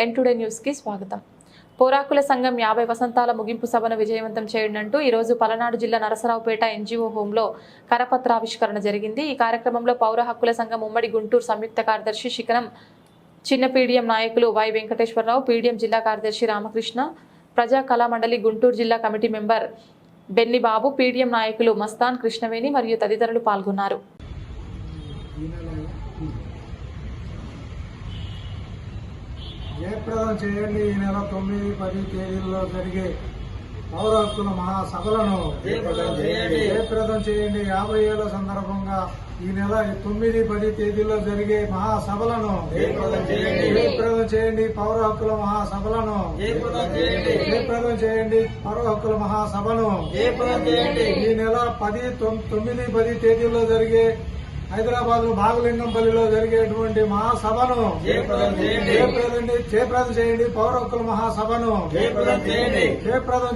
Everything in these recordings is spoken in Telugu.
ఎన్టుడే న్యూస్ కి స్వాగతం. పోరాకుల సంఘం 50 వసంతాల ముగింపు సభను విజయవంతం చేయనుంటూ ఈ రోజు పలనాడు జిల్లా నరసరావుపేట ఎన్జీఓ హోంలో కరపత్రావిష్కరణ జరిగింది. ఈ కార్యక్రమంలో పౌర హక్కుల సంఘం ఉమ్మడి గుంటూరు సంయుక్త కార్యదర్శి శిఖరం చిన్న పీడిఎం నాయకులు వై వెంకటేశ్వరరావు, పీడిఎం జిల్లా కార్యదర్శి రామకృష్ణ, ప్రజా కళామండలి గుంటూరు జిల్లా కమిటీ మెంబర్ బెన్ని బాబు, పీడిఎం నాయకులు మస్తాన్, కృష్ణవేణి మరియు తదితరులు పాల్గొన్నారు. జయప్రదం చేయండి. ఈ నెల 9, 10 తేదీల్లో జరిగే పౌర హక్కుల మహాసభలను జయప్రదం చేయండి. 50 ఏళ్ల సందర్భంగా ఈ నెల 9, 10 తేదీల్లో జరిగే మహాసభలను జయప్రదం చేయండి. పౌర హక్కుల మహాసభలను జయప్రదం చేయండి. పౌర హక్కుల మహాసభను ఈ నెల 9, 10 తేదీల్లో జరిగే హైదరాబాద్ బాగలింగంపల్లిలో జరిగేటువంటి మహాసభను జయప్రదం చేయండి. పౌర హక్కుల మహాసభను జయప్రదం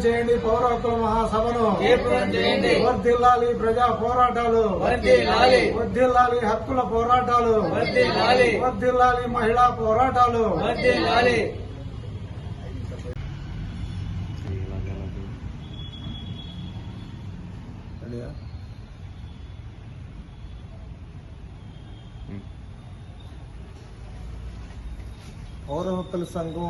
చేయండి. పౌర హక్కుల మహాసభను వర్ధిల్లాలి ప్రజా పోరాటాలు, వర్ధిల్లాలి హక్కుల పోరాటాలు, వర్ధిల్లాలి మహిళా పోరాటాలు. పౌర హక్కుల సంఘం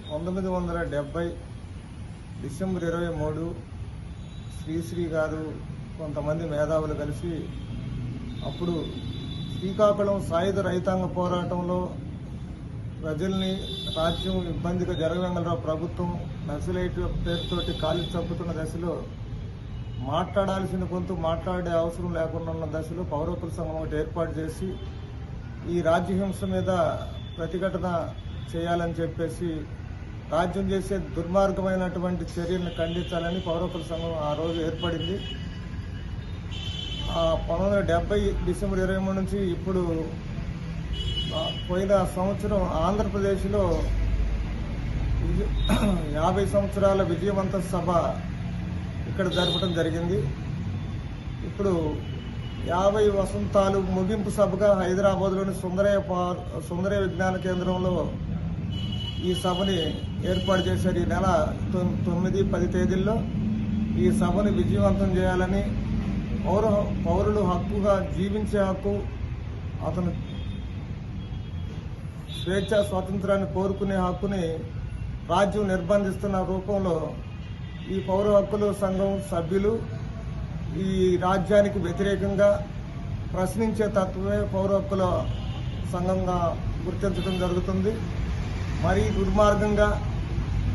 1970 డిసెంబర్ 23 శ్రీశ్రీ గారు కొంతమంది మేధావులు కలిసి అప్పుడు శ్రీకాకుళం సాయుధ రైతాంగ పోరాటంలో ప్రజల్ని రాజ్యం ఇబ్బందిగా జరగవెంగళరావు ప్రభుత్వం నక్సలైట్ పేరుతోటి కాలి చంపుతున్న దశలో మాట్లాడాల్సిన గొంతు మాట్లాడే అవసరం లేకుండా ఉన్న దశలో పౌర హక్కుల సంఘం ఒకటి ఏర్పాటు చేసి ఈ రాజ్యహింస మీద ప్రతిఘటన చేయాలని చెప్పేసి రాజ్యం చేసే దుర్మార్గమైనటువంటి చర్యలను ఖండించాలని పౌర హక్కుల సంఘం ఆ రోజు ఏర్పడింది. 1970 డిసెంబర్ 23 నుంచి ఇప్పుడు పోయిన సంవత్సరం ఆంధ్రప్రదేశ్లో 50 సంవత్సరాల విజయవంత సభ ఇక్కడ జరపడం జరిగింది. ఇప్పుడు 50 వసంతాలు ముగింపు సభగా హైదరాబాద్లోని సుందరయ్య విజ్ఞాన కేంద్రంలో ఈ సభని ఏర్పాటు చేశారు. ఈ నెల 9, 10 తేదీల్లో ఈ సభని విజయవంతం చేయాలని, పౌరులు హక్కుగా జీవించే హక్కు, అతను స్వేచ్ఛ స్వాతంత్రాన్ని కోరుకునే హక్కుని రాజ్యం నిర్బంధిస్తున్న రూపంలో ఈ పౌర హక్కుల సంఘం సభ్యులు ఈ రాజ్యానికి వ్యతిరేకంగా ప్రశ్నించే తత్వమే పౌర హక్కుల సంఘంగా గుర్తించడం జరుగుతుంది. మరీ దుర్మార్గంగా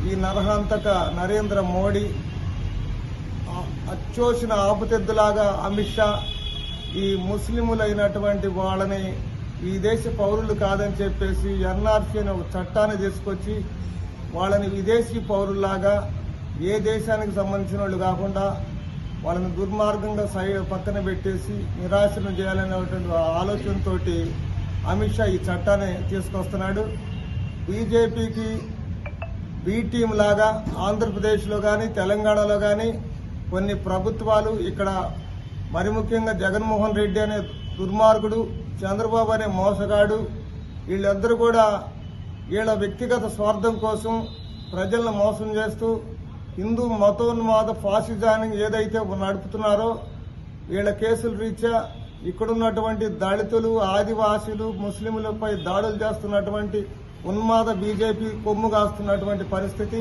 ఈ నరహంతక నరేంద్ర మోడీ అచ్చోసిన ఆపుతెద్దులాగా అమిత్ షా ఈ ముస్లిములైనటువంటి వాళ్ళని ఈ దేశ పౌరులు కాదని చెప్పేసి ఎన్ఆర్సీ అనే ఒక చట్టాన్ని తీసుకొచ్చి వాళ్ళని విదేశీ పౌరుల్లాగా ఏ దేశానికి సంబంధించిన వాళ్ళు కాకుండా వాళ్ళని దుర్మార్గంగా పక్కన పెట్టేసి నిరాశనం చేయాలనేటువంటి ఆలోచనతో అమిత్ షా ఈ చట్టాన్ని తీసుకొస్తున్నాడు. బీజేపీకి బీ టీం లాగా ఆంధ్రప్రదేశ్లో కానీ తెలంగాణలో కానీ కొన్ని ప్రభుత్వాలు, ఇక్కడ మరి ముఖ్యంగా జగన్మోహన్ రెడ్డి అనే దుర్మార్గుడు, చంద్రబాబు అనే మోసగాడు, వీళ్ళందరూ కూడా వీళ్ళ వ్యక్తిగత స్వార్థం కోసం ప్రజలను మోసం చేస్తూ హిందూ మతోన్మాద ఫాసిజాన్ని ఏదైతే నడుపుతున్నారో వీళ్ళ కేసుల రీత్యా ఇక్కడున్నటువంటి దళితులు, ఆదివాసీలు, ముస్లింలపై దాడులు చేస్తున్నటువంటి ఉన్మాద బీజేపీ కొమ్ము కాస్తున్నటువంటి పరిస్థితి.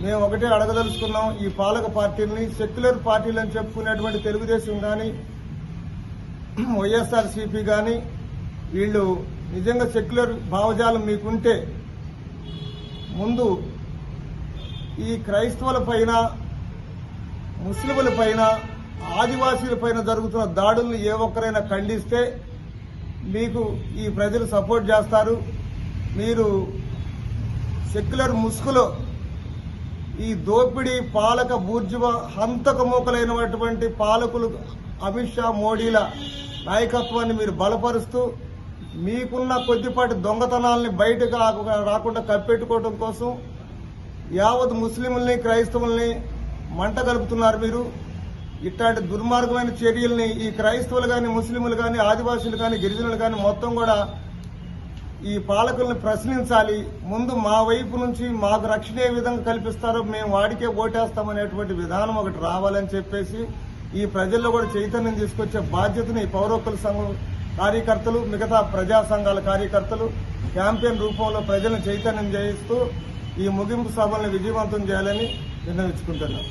మేము ఒకటే అడగదలుచుకున్నాం, ఈ పాలక పార్టీలని సెక్యులర్ పార్టీలు అని చెప్పుకునేటువంటి తెలుగుదేశం కానీ వైఎస్ఆర్సీపీ కానీ వీళ్ళు నిజంగా సెక్యులర్ భావజాలం మీకుంటే ముందు ఈ క్రైస్తవుల పైన, ముస్లింల పైన, ఆదివాసీల పైన జరుగుతున్న దాడులను ఏ ఒక్కరైనా ఖండిస్తే మీకు ఈ ప్రజలు సపోర్ట్ చేస్తారు. మీరు సెక్యులర్ ముసుగులో ఈ దోపిడీ పాలక బూర్జువా హంతక మూకలైనటువంటి పాలకులు అమిత్ షా, మోడీల నాయకత్వాన్ని మీరు బలపరుస్తూ మీకున్న కొద్దిపాటి దొంగతనాలని బయటకు రాకుండా కప్పెట్టుకోవడం కోసం యావత్ ముస్లింలని, క్రైస్తవుల్ని మంట కలుపుతున్నారు మీరు. ఇట్లాంటి దుర్మార్గమైన చర్యల్ని ఈ క్రైస్తవులు కానీ, ముస్లింలు కానీ, ఆదివాసులు కానీ, గిరిజనులు కానీ మొత్తం కూడా ఈ పాలకుల్ని ప్రశ్నించాలి. ముందు మా వైపు నుంచి మాకు రక్షణ ఏ విధంగా కల్పిస్తారో మేము వాడికే ఓటేస్తామనేటువంటి విధానం ఒకటి రావాలని చెప్పేసి ఈ ప్రజల్లో కూడా చైతన్యం తీసుకొచ్చే బాధ్యతని ఈ పౌర హక్కుల సంఘం కార్యకర్తలు, మిగతా ప్రజా సంఘాల కార్యకర్తలు క్యాంపెయిన్ రూపంలో ప్రజలను చైతన్యం చేయిస్తూ ఈ ముగింపు సభలను విజయవంతం చేయాలని నిర్ణయించుకుంటున్నాం.